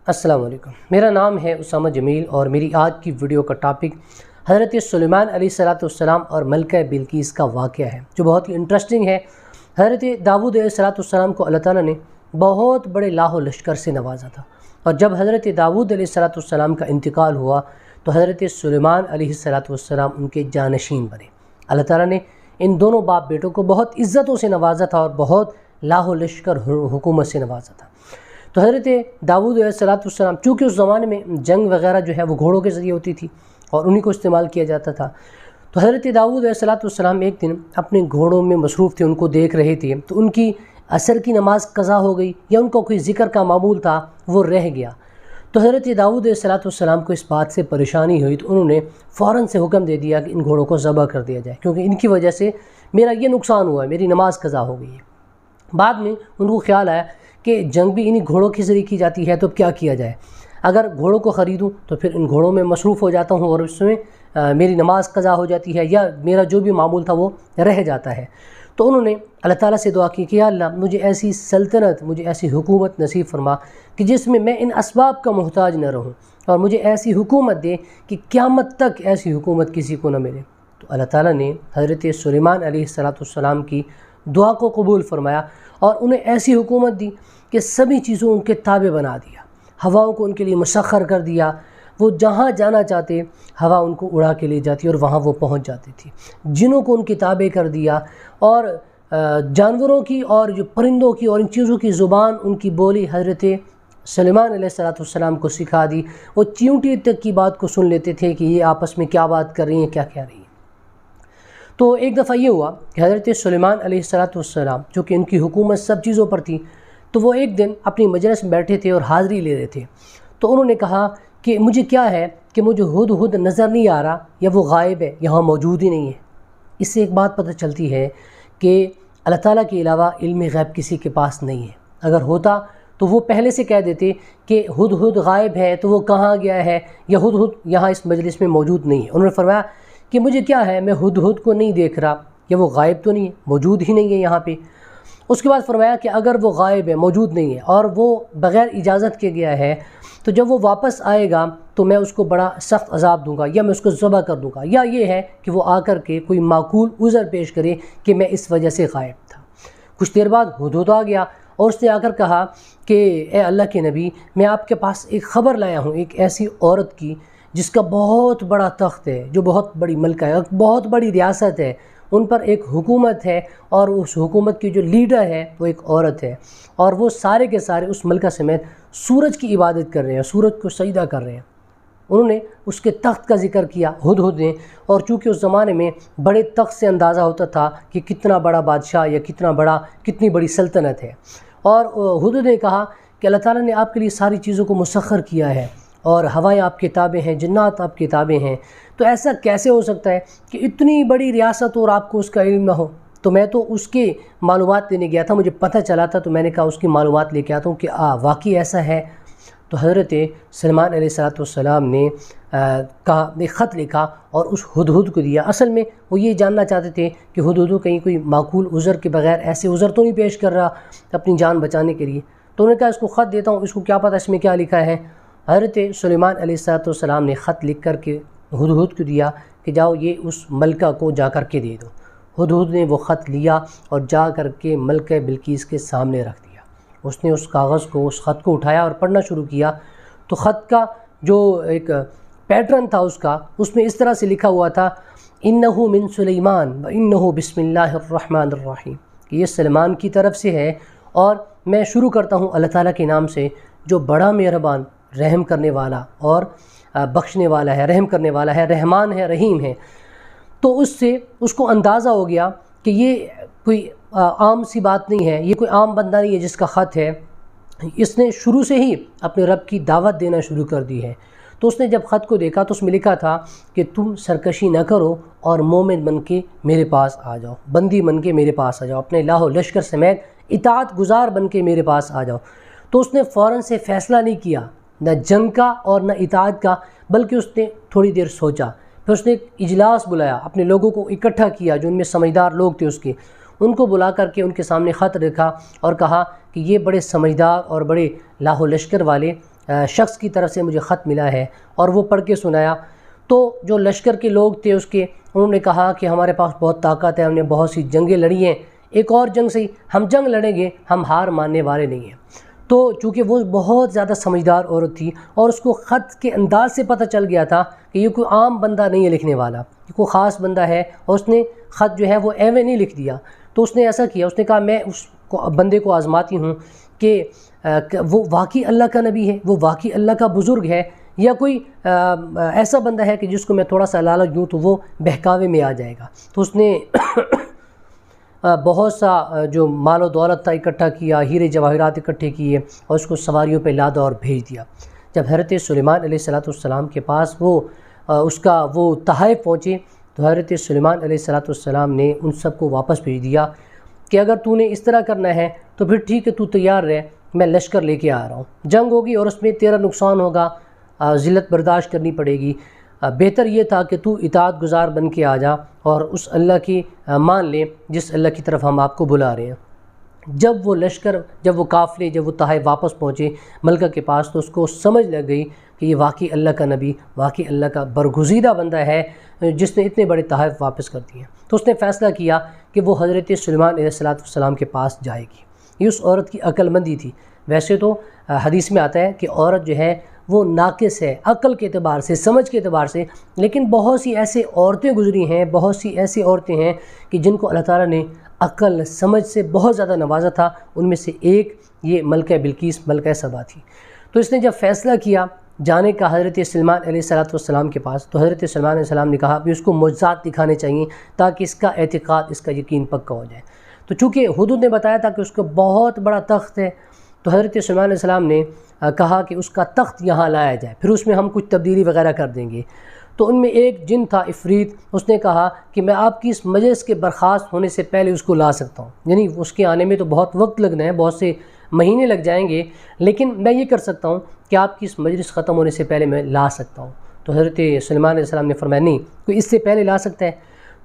السلام علیکم، میرا نام ہے اسامہ جمیل اور میری آج کی ویڈیو کا ٹاپک حضرت سلیمان علیہ السلام اور ملکہ بلقیس کا واقعہ ہے جو بہت ہی انٹرسٹنگ ہے۔ حضرت داؤد علیہ السلام کو اللہ تعالیٰ نے بہت بڑے لاہ و لشکر سے نوازا تھا، اور جب حضرت داؤد علیہ السلام کا انتقال ہوا تو حضرت سلیمان علیہ السلام ان کے جانشین بنے۔ اللہ تعالیٰ نے ان دونوں باپ بیٹوں کو بہت عزتوں سے نوازا تھا اور بہت لاہ و لشکر حکومت سے نوازا تھا۔ تو حضرت داؤد علیہ السلام چونکہ اس زمانے میں جنگ وغیرہ جو ہے وہ گھوڑوں کے ذریعے ہوتی تھی اور انہی کو استعمال کیا جاتا تھا، تو حضرت داؤد علیہ السلام ایک دن اپنے گھوڑوں میں مصروف تھے، ان کو دیکھ رہے تھے، تو ان کی عصر کی نماز قضا ہو گئی یا ان کو کوئی ذکر کا معمول تھا وہ رہ گیا۔ تو حضرت داؤد علیہ السلام کو اس بات سے پریشانی ہوئی، تو انہوں نے فوراً سے حکم دے دیا کہ ان گھوڑوں کو ذبح کر دیا جائے، کیونکہ ان کی وجہ سے میرا یہ نقصان ہوا ہے، میری نماز قضا ہو گئی ہے۔ بعد میں ان کو خیال آیا کہ جنگ بھی انہی گھوڑوں کے ذریعے کی جاتی ہے، تو اب کیا کیا جائے؟ اگر گھوڑوں کو خریدوں تو پھر ان گھوڑوں میں مصروف ہو جاتا ہوں اور اس میں میری نماز قضا ہو جاتی ہے یا میرا جو بھی معمول تھا وہ رہ جاتا ہے۔ تو انہوں نے اللہ تعالیٰ سے دعا کی کہ یا اللہ مجھے ایسی سلطنت، مجھے ایسی حکومت نصیب فرما کہ جس میں میں ان اسباب کا محتاج نہ رہوں، اور مجھے ایسی حکومت دے کہ قیامت تک ایسی حکومت کسی کو نہ ملے۔ تو اللہ تعالیٰ نے حضرت سلیمان علیہ السلام کی دعا کو قبول فرمایا اور انہیں ایسی حکومت دی کہ سبھی چیزوں ان کے تابع بنا دیا، ہواؤں کو ان کے لیے مسخر کر دیا، وہ جہاں جانا چاہتے ہوا ان کو اڑا کے لے جاتی اور وہاں وہ پہنچ جاتی تھی، جنوں کو ان کے تابع کر دیا، اور جانوروں کی اور جو پرندوں کی اور ان چیزوں کی زبان، ان کی بولی حضرت سلیمان علیہ السلام کو سکھا دی۔ وہ چیونٹی تک کی بات کو سن لیتے تھے کہ یہ آپس میں کیا بات کر رہی ہیں، کیا کہہ رہی ہیں۔ تو ایک دفعہ یہ ہوا کہ حضرت سلیمان علیہ السلام جو کہ ان کی حکومت سب چیزوں پر تھی، تو وہ ایک دن اپنی مجلس میں بیٹھے تھے اور حاضری لے رہے تھے، تو انہوں نے کہا کہ مجھے کیا ہے کہ مجھے ہدہد نظر نہیں آ رہا، یا وہ غائب ہے، یہاں موجود ہی نہیں ہے۔ اس سے ایک بات پتہ چلتی ہے کہ اللہ تعالیٰ کے علاوہ علم غیب کسی کے پاس نہیں ہے۔ اگر ہوتا تو وہ پہلے سے کہہ دیتے کہ ہدہد غائب ہے، تو وہ کہاں گیا ہے، یا ہدہد یہاں اس مجلس میں موجود نہیں ہے۔ انہوں نے فرمایا کہ مجھے کیا ہے، میں ہدہد کو نہیں دیکھ رہا، یا وہ غائب تو نہیں ہے، موجود ہی نہیں ہے یہاں پہ۔ اس کے بعد فرمایا کہ اگر وہ غائب ہے، موجود نہیں ہے، اور وہ بغیر اجازت کے گیا ہے، تو جب وہ واپس آئے گا تو میں اس کو بڑا سخت عذاب دوں گا، یا میں اس کو ذبح کر دوں گا، یا یہ ہے کہ وہ آ کر کے کوئی معقول عذر پیش کرے کہ میں اس وجہ سے غائب تھا۔ کچھ دیر بعد ہدہد آ گیا اور اس نے آ کر کہا کہ اے اللہ کے نبی، میں آپ کے پاس ایک خبر لایا ہوں ایک ایسی عورت کی جس کا بہت بڑا تخت ہے، جو بہت بڑی ملکہ ہے، بہت بڑی ریاست ہے، ان پر ایک حکومت ہے، اور اس حکومت کی جو لیڈر ہے وہ ایک عورت ہے، اور وہ سارے کے سارے اس ملکہ سمیت سورج کی عبادت کر رہے ہیں، سورج کو سجدہ کر رہے ہیں۔ انہوں نے اس کے تخت کا ذکر کیا ہدہد نے، اور چونکہ اس زمانے میں بڑے تخت سے اندازہ ہوتا تھا کہ کتنا بڑا بادشاہ یا کتنی بڑی سلطنت ہے، اور ہدہد نے کہا کہ اللہ تعالیٰ نے آپ کے لیے ساری چیزوں کو مسخر کیا ہے، اور ہوائیں آپ کے تابع ہیں، جنات آپ کے تابع ہیں، تو ایسا کیسے ہو سکتا ہے کہ اتنی بڑی ریاست اور آپ کو اس کا علم نہ ہو؟ تو میں تو اس کے معلومات لینے گیا تھا، مجھے پتہ چلا تھا، تو میں نے کہا اس کی معلومات لے کے آتا ہوں کہ واقعی ایسا ہے۔ تو حضرت سلیمان علیہ السلام نے ایک خط لکھا اور اس ہدہد کو دیا۔ اصل میں وہ یہ جاننا چاہتے تھے کہ ہدہد کہیں کوئی معقول عذر کے بغیر ایسے عذر تو نہیں پیش کر رہا اپنی جان بچانے کے لیے۔ تو انہوں نے کہا اس کو خط دیتا ہوں، اس کو کیا پتہ اس میں کیا لکھا ہے۔ حضرت سلیمان علیہ السلام نے خط لکھ کر کے ہدہد کو دیا کہ جاؤ یہ اس ملکہ کو جا کر کے دے دو۔ ہدہد نے وہ خط لیا اور جا کر کے ملکہ بلقیس کے سامنے رکھ دیا۔ اس نے اس کاغذ کو، اس خط کو اٹھایا اور پڑھنا شروع کیا، تو خط کا جو ایک پیٹرن تھا اس میں اس طرح سے لکھا ہوا تھا انہ من سلیمان وانہ بسم اللہ الرحمن الرحیم، کہ یہ سلیمان کی طرف سے ہے اور میں شروع کرتا ہوں اللہ تعالیٰ کے نام سے جو بڑا مہربان، رحم کرنے والا اور بخشنے والا ہے، رحم کرنے والا ہے، رحمان ہے، رحیم ہے۔ تو اس سے اس کو اندازہ ہو گیا کہ یہ کوئی عام سی بات نہیں ہے، یہ کوئی عام بندہ نہیں ہے جس کا خط ہے، اس نے شروع سے ہی اپنے رب کی دعوت دینا شروع کر دی ہے۔ تو اس نے جب خط کو دیکھا تو اس میں لکھا تھا کہ تم سرکشی نہ کرو اور مومن بن کے میرے پاس آ جاؤ، بندی بن کے میرے پاس آ جاؤ، اپنے لاہ و لشکر سمیت اطاعت گزار بن کے میرے پاس آ جاؤ۔ تو اس نے فوراً سے فیصلہ نہیں کیا، نہ جنگ کا اور نہ اطاعت کا، بلکہ اس نے تھوڑی دیر سوچا، پھر اس نے ایک اجلاس بلایا، اپنے لوگوں کو اکٹھا کیا جو ان میں سمجھدار لوگ تھے اس کے، ان کو بلا کر کے ان کے سامنے خط رکھا اور کہا کہ یہ بڑے سمجھدار اور بڑے لاہ و لشکر والے شخص کی طرف سے مجھے خط ملا ہے اور وہ پڑھ کے سنایا، تو جو لشکر کے لوگ تھے اس کے، انہوں نے کہا کہ ہمارے پاس بہت طاقت ہے، ہم نے بہت سی جنگیں لڑی ہیں، ایک اور جنگ سے ہم جنگ لڑیں گے، ہم ہار ماننے والے نہیں ہیں۔ تو چونکہ وہ بہت زیادہ سمجھدار عورت تھی اور اس کو خط کے انداز سے پتہ چل گیا تھا کہ یہ کوئی عام بندہ نہیں ہے لکھنے والا، یہ کوئی خاص بندہ ہے، اور اس نے خط جو ہے وہ ایویں نہیں لکھ دیا۔ تو اس نے ایسا کیا، اس نے کہا میں اس بندے کو آزماتی ہوں کہ وہ واقعی اللہ کا نبی ہے، وہ واقعی اللہ کا بزرگ ہے، یا کوئی ایسا بندہ ہے کہ جس کو میں تھوڑا سا لالچ دوں تو وہ بہکاوے میں آ جائے گا۔ تو اس نے بہت سا جو مال و دولت تھا اکٹھا کیا، ہیرے جواہرات اکٹھے کیے اور اس کو سواریوں پہ لادا اور بھیج دیا۔ جب حضرت سلیمان علیہ السلام کے پاس وہ تحائف پہنچے تو حضرت سلیمان علیہ السلام نے ان سب کو واپس بھیج دیا کہ اگر تو نے اس طرح کرنا ہے تو پھر ٹھیک ہے، تو تیار رہ، میں لشکر لے کے آ رہا ہوں، جنگ ہوگی اور اس میں تیرا نقصان ہوگا، ذلت برداشت کرنی پڑے گی، بہتر یہ تھا کہ تو اطاعت گزار بن کے آ جا اور اس اللہ کی مان لے جس اللہ کی طرف ہم آپ کو بلا رہے ہیں۔ جب وہ لشکر، جب وہ قافلے، جب وہ تحائف واپس پہنچے ملکہ کے پاس تو اس کو سمجھ لگ گئی کہ یہ واقعی اللہ کا نبی، واقعی اللہ کا برگزیدہ بندہ ہے جس نے اتنے بڑے تحائف واپس کر دیے۔ تو اس نے فیصلہ کیا کہ وہ حضرت سلیمان علیہ السلام کے پاس جائے گی۔ یہ اس عورت کی عقل مندی تھی۔ ویسے تو حدیث میں آتا ہے کہ عورت جو ہے وہ ناقص ہے عقل کے اعتبار سے، سمجھ کے اعتبار سے، لیکن بہت سی ایسے عورتیں گزری ہیں، بہت سی ایسی عورتیں ہیں کہ جن کو اللہ تعالیٰ نے عقل سمجھ سے بہت زیادہ نوازا تھا۔ ان میں سے ایک یہ ملکہ بلقیس، ملکہ سبا تھی۔ تو اس نے جب فیصلہ کیا جانے کا حضرت سلیمان علیہ السلام کے پاس، تو حضرت سلیمان علیہ السلام نے کہا کہ اس کو معجزات دکھانے چاہیے تاکہ اس کا اعتقاد، اس کا یقین پکا ہو جائے۔ تو چونکہ حدود نے بتایا تھا کہ اس کو بہت بڑا تخت ہے، تو حضرت سلیمان علیہ السلام نے کہا کہ اس کا تخت یہاں لایا جائے، پھر اس میں ہم کچھ تبدیلی وغیرہ کر دیں گے۔ تو ان میں ایک جن تھا عفریت، اس نے کہا کہ میں آپ کی اس مجلس کے برخاست ہونے سے پہلے اس کو لا سکتا ہوں، یعنی اس کے آنے میں تو بہت وقت لگنا ہے، بہت سے مہینے لگ جائیں گے، لیکن میں یہ کر سکتا ہوں کہ آپ کی اس مجلس ختم ہونے سے پہلے میں لا سکتا ہوں۔ تو حضرت سلیمان علیہ السلام نے فرمایا نہیں، کوئی اس سے پہلے لا سکتا ہے۔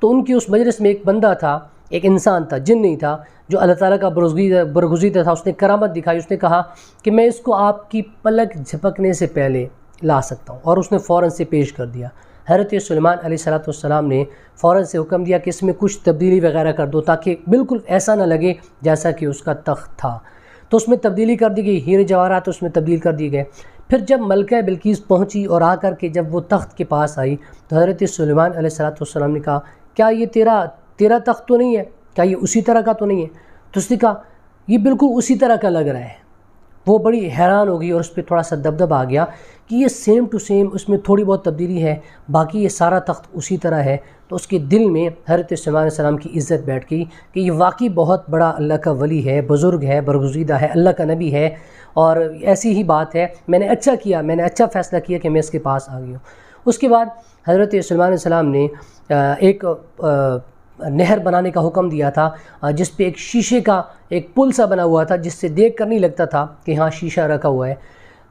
تو ان کی اس مجلس میں ایک بندہ تھا، ایک انسان تھا، جن نہیں تھا، جو اللہ تعالیٰ کا برگزیدہ تھا۔ اس نے کرامت دکھائی، اس نے کہا کہ میں اس کو آپ کی پلک جھپکنے سے پہلے لا سکتا ہوں، اور اس نے فوراً سے پیش کر دیا۔ حضرت سلیمان علیہ السلام نے فوراً سے حکم دیا کہ اس میں کچھ تبدیلی وغیرہ کر دو تاکہ بالکل ایسا نہ لگے جیسا کہ اس کا تخت تھا۔ تو اس میں تبدیلی کر دی گئی، ہیرے جواہرات اس میں تبدیل کر دیے گئے۔ پھر جب ملکہ بلقیس پہنچی اور آ کر کے جب وہ تخت کے پاس آئی تو حضرت سلیمان علیہ السلام نے کہا کیا یہ تیرا تخت تو نہیں ہے؟ کیا یہ اسی طرح کا تو نہیں ہے؟ تو اس نے کہا یہ بالکل اسی طرح کا لگ رہا ہے۔ وہ بڑی حیران ہو گئی اور اس پہ تھوڑا سا دبدبہ آ گیا کہ یہ سیم ٹو سیم، اس میں تھوڑی بہت تبدیلی ہے، باقی یہ سارا تخت اسی طرح ہے۔ تو اس کے دل میں حضرت سلیمان علیہ السلام کی عزت بیٹھ گئی کہ یہ واقعی بہت بڑا اللہ کا ولی ہے، بزرگ ہے، برگزیدہ ہے، اللہ کا نبی ہے، اور ایسی ہی بات ہے، میں نے اچھا کیا، میں نے اچھا فیصلہ کیا کہ میں اس کے پاس آ گئی ہوں۔ اس کے بعد حضرت سلیمان علیہ السلام نے ایک نہر بنانے کا حکم دیا تھا، جس پہ ایک شیشے کا ایک پل سا بنا ہوا تھا، جس سے دیکھ کر نہیں لگتا تھا کہ ہاں شیشہ رکھا ہوا ہے۔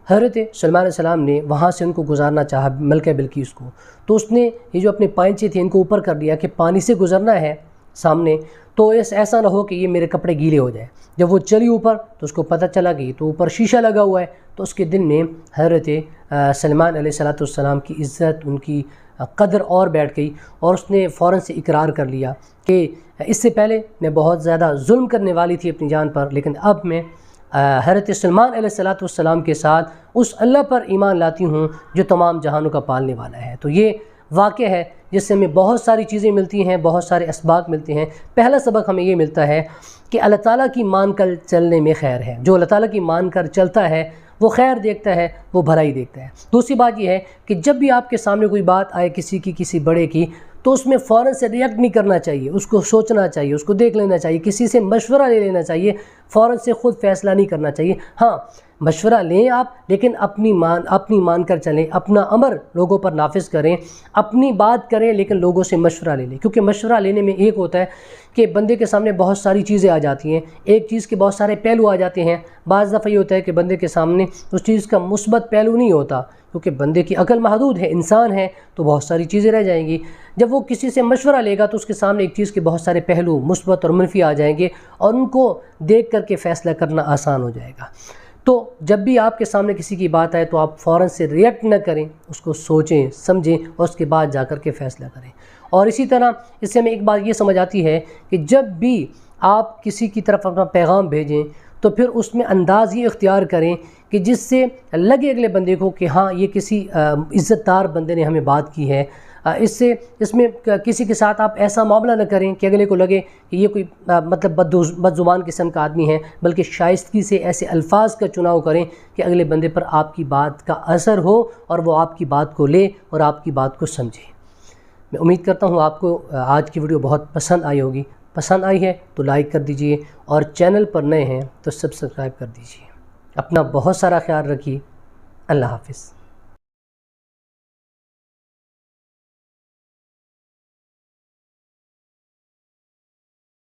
حضرت سلیمان علیہ السلام نے وہاں سے ان کو گزارنا چاہا، ملکہ بلقیس کو، تو اس نے یہ جو اپنے پائنچے تھے ان کو اوپر کر دیا کہ پانی سے گزرنا ہے سامنے، تو ایسا نہ ہو کہ یہ میرے کپڑے گیلے ہو جائیں۔ جب وہ چلی اوپر تو اس کو پتہ چلا کہ تو اوپر شیشہ لگا ہوا ہے، تو اس کے دل میں حضرت سلیمان علیہ السلام کی عزت، ان کی قدر اور بیٹھ گئی، اور اس نے فوراً سے اقرار کر لیا کہ اس سے پہلے میں بہت زیادہ ظلم کرنے والی تھی اپنی جان پر، لیکن اب میں حضرت سلیمان علیہ السلام کے ساتھ اس اللہ پر ایمان لاتی ہوں جو تمام جہانوں کا پالنے والا ہے۔ تو یہ واقعہ ہے جس سے ہمیں بہت ساری چیزیں ملتی ہیں، بہت سارے اسباق ملتے ہیں۔ پہلا سبق ہمیں یہ ملتا ہے کہ اللہ تعالیٰ کی مان کر چلنے میں خیر ہے۔ جو اللہ تعالیٰ کی مان کر چلتا ہے وہ خیر دیکھتا ہے، وہ بھلائی دیکھتا ہے۔ دوسری بات یہ ہے کہ جب بھی آپ کے سامنے کوئی بات آئے کسی بڑے کی، تو اس میں فوراً سے ریئیکٹ نہیں کرنا چاہیے، اس کو سوچنا چاہیے، اس کو دیکھ لینا چاہیے، کسی سے مشورہ لے لینا چاہیے، فوراً سے خود فیصلہ نہیں کرنا چاہیے۔ ہاں مشورہ لیں آپ، لیکن اپنی مان کر چلیں، اپنا امر لوگوں پر نافذ کریں، اپنی بات کریں لیکن لوگوں سے مشورہ لے لیں، کیونکہ مشورہ لینے میں ایک ہوتا ہے کہ بندے کے سامنے بہت ساری چیزیں آ جاتی ہیں، ایک چیز کے بہت سارے پہلو آ جاتے ہیں۔ بعض دفعہ یہ ہوتا ہے کہ بندے کے سامنے اس چیز کا مثبت پہلو نہیں ہوتا، کیونکہ بندے کی عقل محدود ہے، انسان ہے، تو بہت ساری چیزیں رہ جائیں گی۔ جب وہ کسی سے مشورہ لے گا تو اس کے سامنے ایک چیز کے بہت سارے پہلو مثبت اور منفی آ جائیں گے، اور ان کو دیکھ کر کے فیصلہ کرنا آسان ہو جائے گا۔ تو جب بھی آپ کے سامنے کسی کی بات آئے تو آپ فوراً سے ریئیکٹ نہ کریں، اس کو سوچیں سمجھیں اور اس کے بعد جا کر کے فیصلہ کریں۔ اور اسی طرح اس سے ہمیں ایک بات یہ سمجھ آتی ہے کہ جب بھی آپ کسی کی طرف اپنا پیغام بھیجیں تو پھر اس میں انداز یہ اختیار کریں کہ جس سے لگے اگلے بندے کو کہ ہاں یہ کسی عزت دار بندے نے ہمیں بات کی ہے۔ اس میں کسی کے ساتھ آپ ایسا معاملہ نہ کریں کہ اگلے کو لگے کہ یہ کوئی مطلب بد زبان قسم کا آدمی ہے، بلکہ شائستگی سے ایسے الفاظ کا چناؤ کریں کہ اگلے بندے پر آپ کی بات کا اثر ہو اور وہ آپ کی بات کو لے اور آپ کی بات کو سمجھے۔ میں امید کرتا ہوں آپ کو آج کی ویڈیو بہت پسند آئی ہوگی۔ پسند آئی ہے تو لائک کر دیجئے اور چینل پر نئے ہیں تو سبسکرائب کر دیجئے۔ اپنا بہت سارا خیال رکھیے۔ اللہ حافظ۔